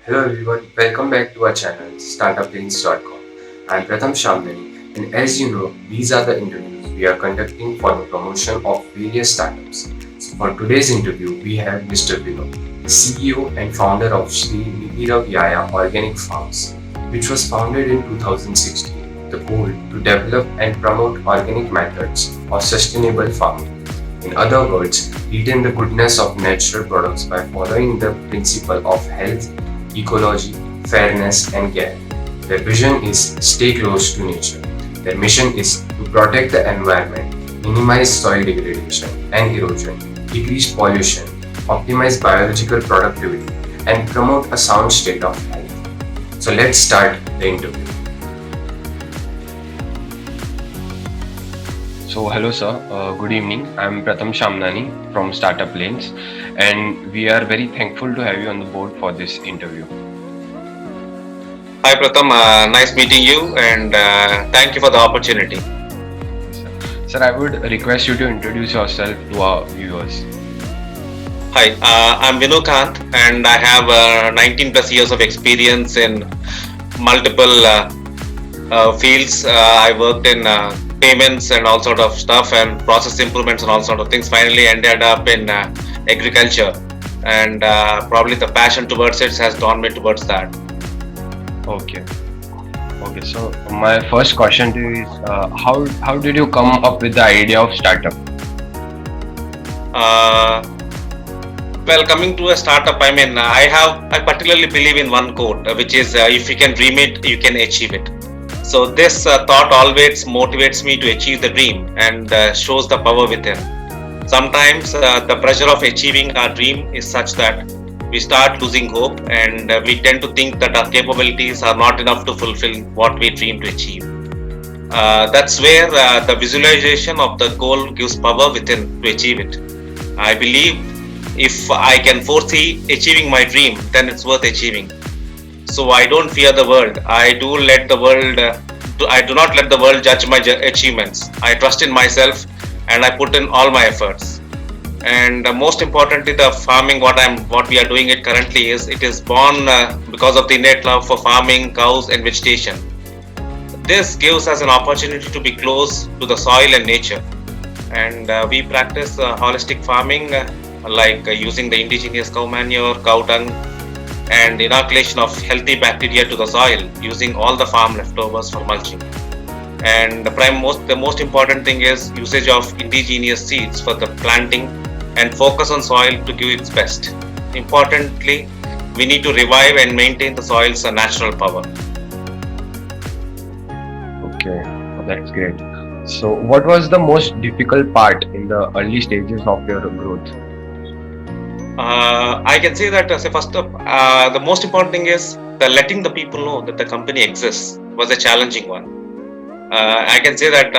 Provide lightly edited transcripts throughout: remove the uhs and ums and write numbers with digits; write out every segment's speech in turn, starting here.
Hello everyone, welcome back to our channel startuplanes.com. I'm Pratham Shamdani, and as you know, these are the interviews we are conducting for the promotion of various startups. So for today's interview, we have Mr. Vinod, the CEO and founder of Shri Nidhirav Yaya Organic Farms, which was founded in 2016 with the goal to develop and promote organic methods of sustainable farming. In other words, retain the goodness of natural products by following the principle of health, ecology, fairness, and care. Their vision is stay close to nature. Their mission is to protect the environment, minimize soil degradation and erosion, decrease pollution, optimize biological productivity, and promote a sound state of health. So let's start the interview. So, hello, sir. Good evening. I'm Pratham Shamnani from Startup Lanes, and we are very thankful to have you on the board for this interview. Hi Pratham, nice meeting you and thank you for the opportunity. Sir, I would request you to introduce yourself to our viewers. Hi, I'm Vinu Kant and I have 19 plus years of experience in multiple fields. I worked in payments and all sort of stuff and process improvements and all sort of things. Finally ended up in agriculture and probably the passion towards it has drawn me towards that. Okay. Okay. So my first question to you is, how did you come up with the idea of startup? Well, coming to a startup, I particularly believe in one quote, which is if you can dream it, you can achieve it. So this thought always motivates me to achieve the dream and shows the power within. Sometimes the pressure of achieving our dream is such that we start losing hope and we tend to think that our capabilities are not enough to fulfill what we dream to achieve. That's where the visualization of the goal gives power within to achieve it. I believe if I can foresee achieving my dream, then it's worth achieving. So I don't fear the world. I do not let the world judge my achievements. I trust in myself and I put in all my efforts. And most importantly, the farming, what we are doing it currently it is born because of the innate love for farming, cows, and vegetation. This gives us an opportunity to be close to the soil and nature. And we practice holistic farming, using the indigenous cow manure, cow dung, and inoculation of healthy bacteria to the soil using all the farm leftovers for mulching. And the most important thing is usage of indigenous seeds for the planting and focus on soil to give its best. Importantly, we need to revive and maintain the soil's natural power. Okay, that's great. So, what was the most difficult part in the early stages of your growth? I can say that first up, the most important thing is the letting the people know that the company exists was a challenging one. I can say that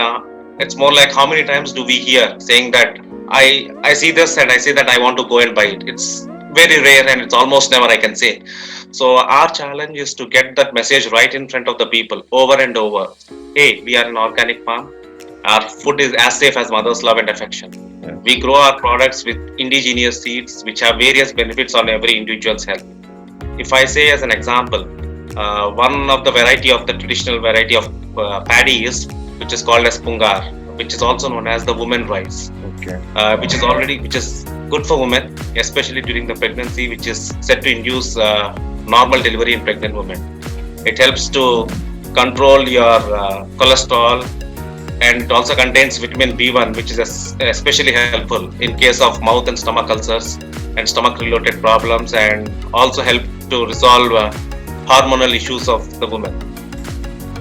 it's more like how many times do we hear saying that I see this and I say that I want to go and buy it. It's very rare and it's almost never, I can say. So our challenge is to get that message right in front of the people over and over. Hey, we are an organic farm. Our food is as safe as mother's love and affection. We grow our products with indigenous seeds which have various benefits on every individual's health. If I say as an example, one of the variety of the traditional variety of paddy is which is called as pungar, which is also known as the woman rice. Okay. Which is good for women, especially during the pregnancy, which is said to induce normal delivery in pregnant women. It helps to control your cholesterol, and it also contains vitamin B1, which is especially helpful in case of mouth and stomach ulcers and stomach related problems, and also help to resolve hormonal issues of the woman.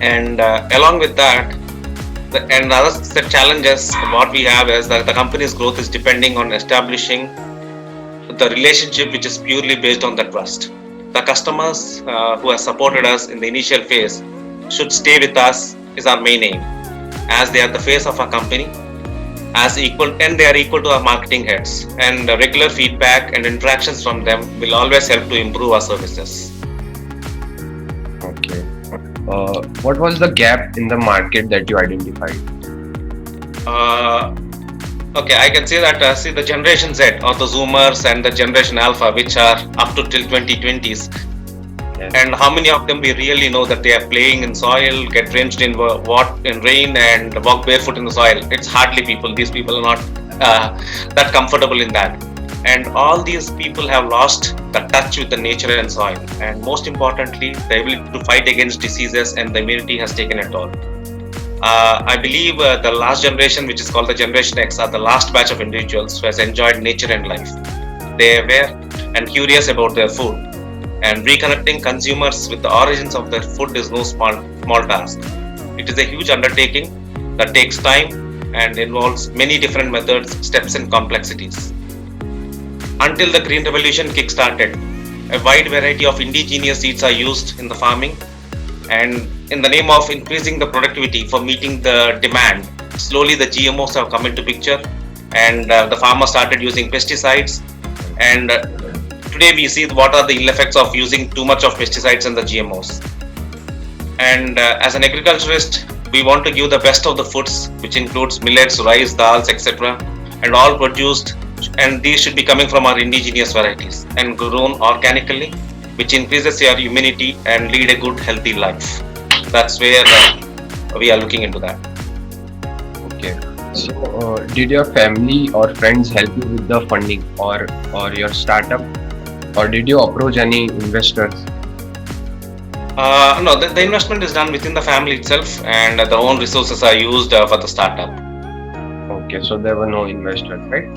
And along with that, the challenges what we have is that the company's growth is depending on establishing the relationship which is purely based on the trust. The customers who have supported us in the initial phase should stay with us is our main aim, as they are the face of our company, and they are equal to our marketing heads. And regular feedback and interactions from them will always help to improve our services. Okay. What was the gap in the market that you identified? Okay, I can say that see the Generation Z or the Zoomers and the Generation Alpha, which are up to till 2020s, Yes. And how many of them we really know that they are playing in soil, get drenched in in rain, and walk barefoot in the soil? It's hardly people. These people are not that comfortable in that. And all these people have lost the touch with the nature and soil. And most importantly, the ability to fight against diseases and the immunity has taken a toll. I believe the last generation, which is called the Generation X, are the last batch of individuals who has enjoyed nature and life. They are aware and curious about their food, and reconnecting consumers with the origins of their food is no small task. It is a huge undertaking that takes time and involves many different methods, steps, and complexities. Until the Green Revolution kick-started, a wide variety of indigenous seeds are used in the farming, and in the name of increasing the productivity for meeting the demand, slowly the GMOs have come into picture, and the farmers started using pesticides. And today we see what are the ill effects of using too much of pesticides and the GMOs. And as an agriculturist, we want to give the best of the foods, which includes millets, rice, dals, etc., and all produced, and these should be coming from our indigenous varieties and grown organically, which increases your immunity and lead a good healthy life. That's where we are looking into that. Okay. So, did your family or friends help you with the funding or your startup, or did you approach any investors? No, the investment is done within the family itself, and the own resources are used for the startup. Okay, so there were no investors, right?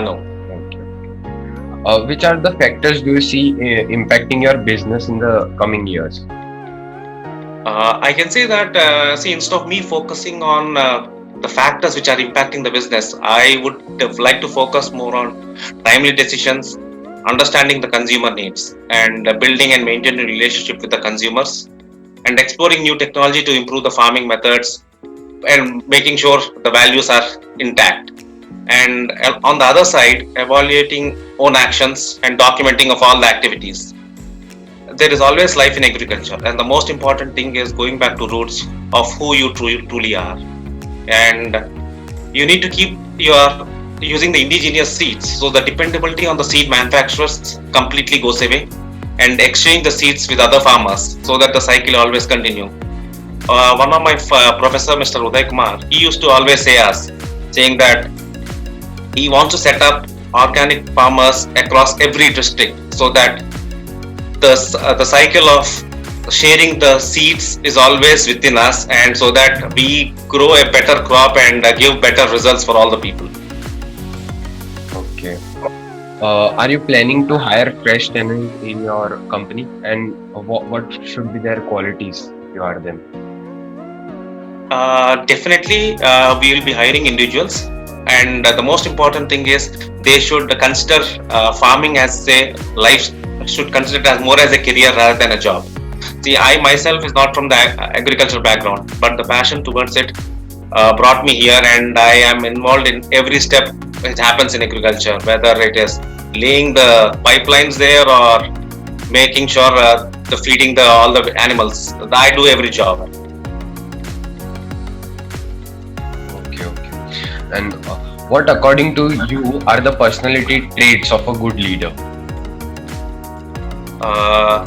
No. Okay. Which are the factors do you see impacting your business in the coming years? I can say that, instead of me focusing on the factors which are impacting the business, I would like to focus more on timely decisions, understanding the consumer needs, and building and maintaining a relationship with the consumers, and exploring new technology to improve the farming methods, and making sure the values are intact. And on the other side, evaluating own actions and documenting of all the activities. There is always life in agriculture, and the most important thing is going back to roots of who you truly are. And you need to keep your using the indigenous seeds, so the dependability on the seed manufacturers completely goes away, and exchange the seeds with other farmers so that the cycle always continue. One of my professor, Mr. Uday Kumar, he used to always saying that he wants to set up organic farmers across every district, so that the cycle of sharing the seeds is always within us, and so that we grow a better crop and give better results for all the people. Okay. Are you planning to hire fresh talent in your company, and what should be their qualities if you are them? Definitely, we will be hiring individuals, and the most important thing is they should consider farming as a life, should consider it as more as a career rather than a job. See, I myself is not from the agriculture background, but the passion towards it brought me here, and I am involved in every step which happens in agriculture, whether it is laying the pipelines there or making sure the feeding the all the animals. I do every job. Okay, okay. And what, according to you, are the personality traits of a good leader? Uh,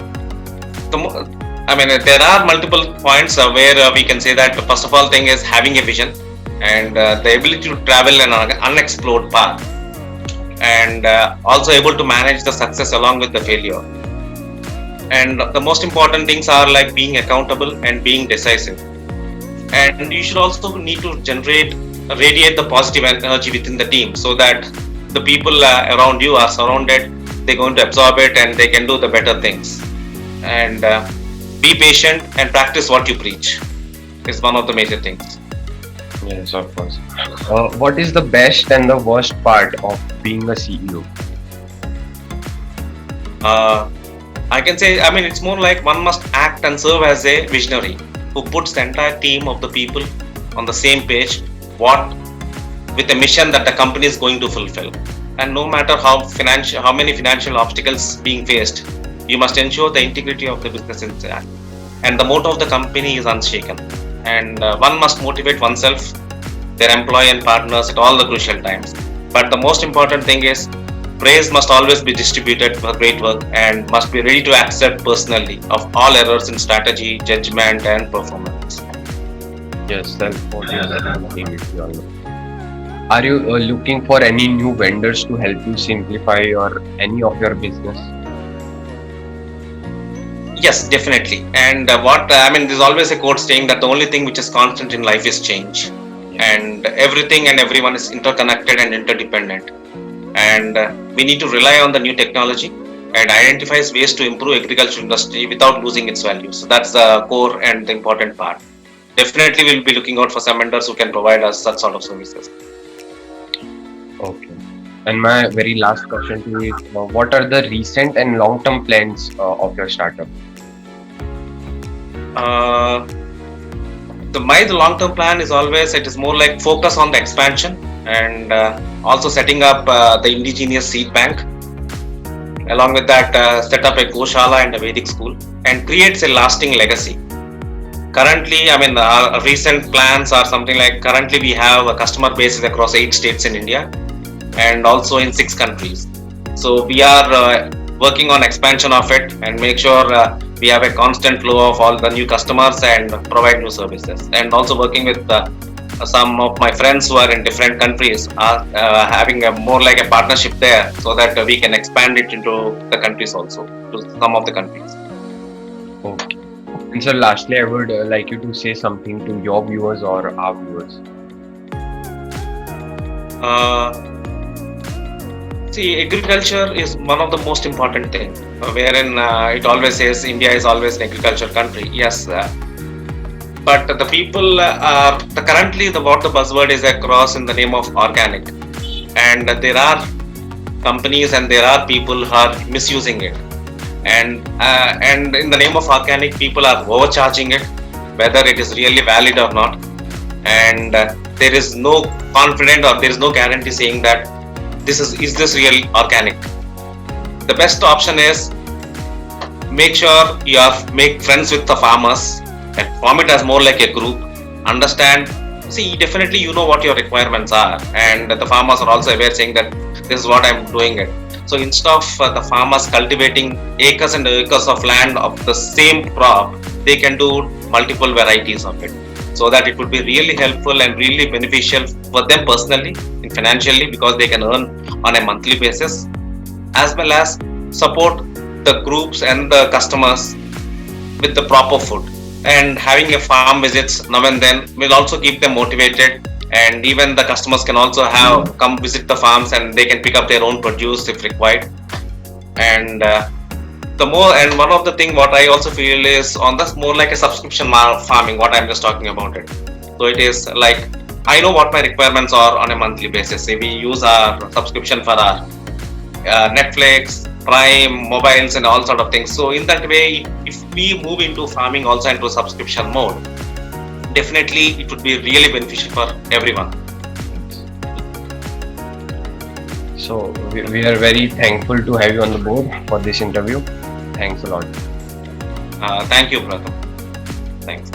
there are multiple points where we can say that the first of all thing is having a vision, and the ability to travel an unexplored path, and also able to manage the success along with the failure. And the most important things are like being accountable and being decisive. And you should also need to radiate the positive energy within the team, so that the people around you are surrounded, they're going to absorb it and they can do the better things. And be patient and practice what you preach is one of the major things. Yes, of course. What is the best and the worst part of being a CEO? I can say, it's more like one must act and serve as a visionary who puts the entire team of the people on the same page, what with a mission that the company is going to fulfill. And no matter how many financial obstacles being faced, you must ensure the integrity of the business intact. And the motto of the company is unshaken. And one must motivate oneself, their employee and partners at all the crucial times. But the most important thing is praise must always be distributed for great work and must be ready to accept personally of all errors in strategy, judgment, and performance. Yes, are you looking for any new vendors to help you simplify or any of your business? Yes, definitely. And what I mean, there's always a quote saying that the only thing which is constant in life is change, and everything and everyone is interconnected and interdependent. And we need to rely on the new technology and identifies ways to improve agriculture industry without losing its value. So that's the core and the important part. Definitely, we'll be looking out for some vendors who can provide us such sort of services. Okay. And my very last question to you is, what are the recent and long-term plans of your startup? Uh, the long-term plan is always it is more like focus on the expansion and also setting up the indigenous seed bank. Along with that, set up a Goshala and a Vedic school and creates a lasting legacy. Currently, I mean, our recent plans are something like currently we have a customer bases across 8 states in India and also in 6 countries. So we are working on expansion of it and make sure we have a constant flow of all the new customers and provide new services. And also working with some of my friends who are in different countries are having a more like a partnership there so that we can expand it into the countries also, to some of the countries. Okay. And so lastly, I would like you to say something to your viewers or our viewers. See, agriculture is one of the most important things, wherein it always says India is always an agriculture country. Yes, but the people are currently what the buzzword is across in the name of organic, and there are companies and there are people who are misusing it, and in the name of organic, people are overcharging it, whether it is really valid or not, and there is no confident or there is no guarantee saying that is this real organic. The best option is make sure make friends with the farmers and form it as more like a group. Understand, see, definitely you know what your requirements are, and the farmers are also aware saying that this is what I'm doing it. So instead of the farmers cultivating acres and acres of land of the same crop, they can do multiple varieties of it, so that it would be really helpful and really beneficial for them personally and financially, because they can earn on a monthly basis, as well as support the groups and the customers with the proper food. And having a farm visits now and then will also keep them motivated, and even the customers can also come visit the farms and they can pick up their own produce if required. And one of the thing what I also feel is on this more like a subscription farming, what I'm just talking about it. So it is like I know what my requirements are on a monthly basis. Say we use our subscription for our Netflix, Prime, mobiles, and all sort of things. So in that way, if we move into farming also into subscription mode, definitely it would be really beneficial for everyone. So we are very thankful to have you on the board for this interview. Thanks a lot. Thank you, brother. Thanks.